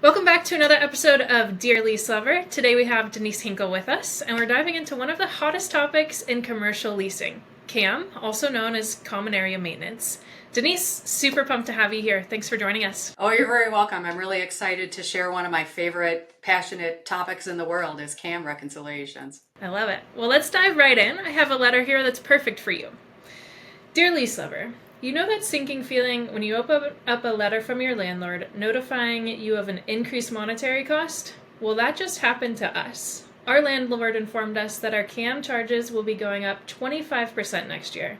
Welcome back to another episode of Dear Lease Lover. Today we have Denise Hinkle with us, and we're diving into one of the hottest topics in commercial leasing, CAM, also known as Common Area Maintenance. Denise, super pumped to have you here. Thanks for joining us. Oh, you're very welcome. I'm really excited to share one of my favorite, passionate topics in the world is CAM reconciliations. I love it. Well, let's dive right in. I have a letter here that's perfect for you. Dear Lease Lover, you know that sinking feeling when you open up a letter from your landlord notifying you of an increased monetary cost? Well, that just happened to us. Our landlord informed us that our CAM charges will be going up 25% next year.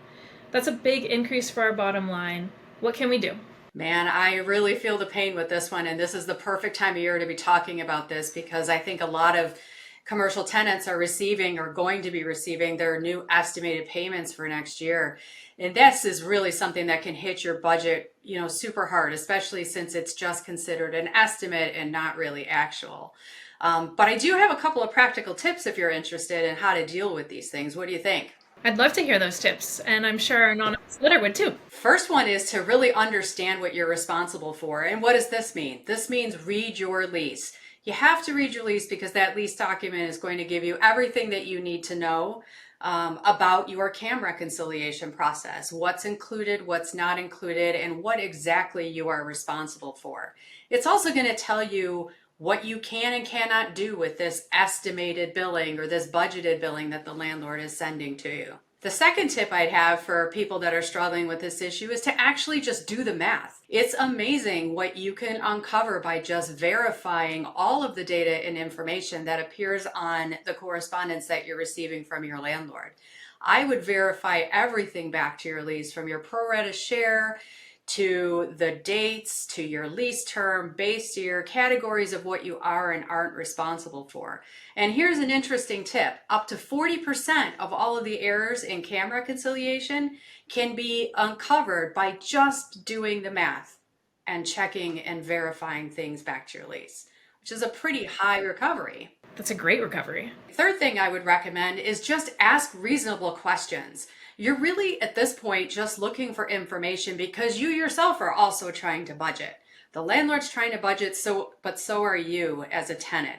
That's a big increase for our bottom line. What can we do? Man, I really feel the pain with this one, and this is the perfect time of year to be talking about this because I think a lot of commercial tenants are receiving or going to be receiving their new estimated payments for next year. And this is really something that can hit your budget, super hard, especially since it's just considered an estimate and not really actual. But I do have a couple of practical tips if you're interested in how to deal with these things. What do you think? I'd love to hear those tips, and I'm sure our anonymous letter would too. First one is to really understand what you're responsible for. And what does this mean? This means read your lease. You have to read your lease because that lease document is going to give you everything that you need to know about your CAM reconciliation process, what's included, what's not included, and what exactly you are responsible for. It's also going to tell you what you can and cannot do with this estimated billing or this budgeted billing that the landlord is sending to you. The second tip I'd have for people that are struggling with this issue is to actually just do the math. It's amazing what you can uncover by just verifying all of the data and information that appears on the correspondence that you're receiving from your landlord. I would verify everything back to your lease, from your pro rata share to the dates, to your lease term, base year, categories of what you are and aren't responsible for. And here's an interesting tip. Up to 40% of all of the errors in CAM reconciliation can be uncovered by just doing the math and checking and verifying things back to your lease, which is a pretty high recovery. That's a great recovery. Third thing I would recommend is just ask reasonable questions. You're really at this point just looking for information because you yourself are also trying to budget. The landlord's trying to budget, but so are you as a tenant.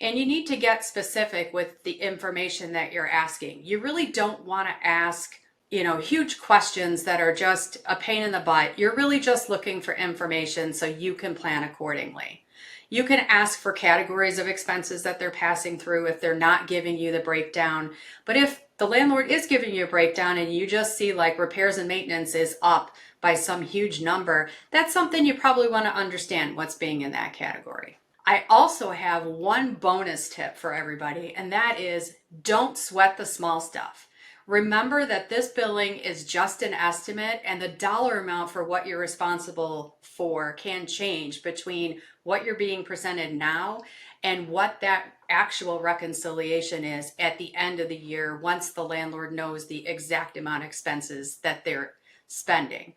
And you need to get specific with the information that you're asking. You really don't want to ask, huge questions that are just a pain in the butt. You're really just looking for information so you can plan accordingly. You can ask for categories of expenses that they're passing through if they're not giving you the breakdown. But if the landlord is giving you a breakdown and you just see like repairs and maintenance is up by some huge number, that's something you probably want to understand what's being in that category. I also have one bonus tip for everybody, and that is don't sweat the small stuff. Remember that this billing is just an estimate, and the dollar amount for what you're responsible for can change between what you're being presented now and what that actual reconciliation is at the end of the year once the landlord knows the exact amount of expenses that they're spending.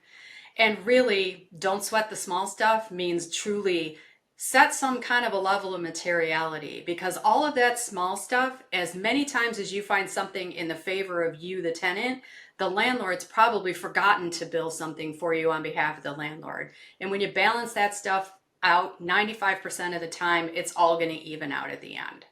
And really, don't sweat the small stuff means truly set some kind of a level of materiality, because all of that small stuff, as many times as you find something in the favor of you, the tenant, the landlord's probably forgotten to bill something for you on behalf of the landlord. And when you balance that stuff out, 95% of the time, it's all going to even out at the end.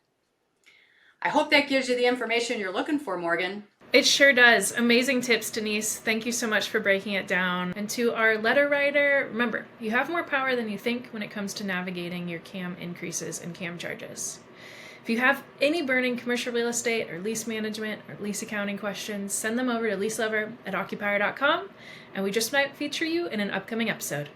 I hope that gives you the information you're looking for, Morgan. It sure does. Amazing tips, Denise. Thank you so much for breaking it down. And to our letter writer, remember, you have more power than you think when it comes to navigating your CAM increases and CAM charges. If you have any burning commercial real estate or lease management or lease accounting questions, send them over to leaselover@occupier.com, and we just might feature you in an upcoming episode.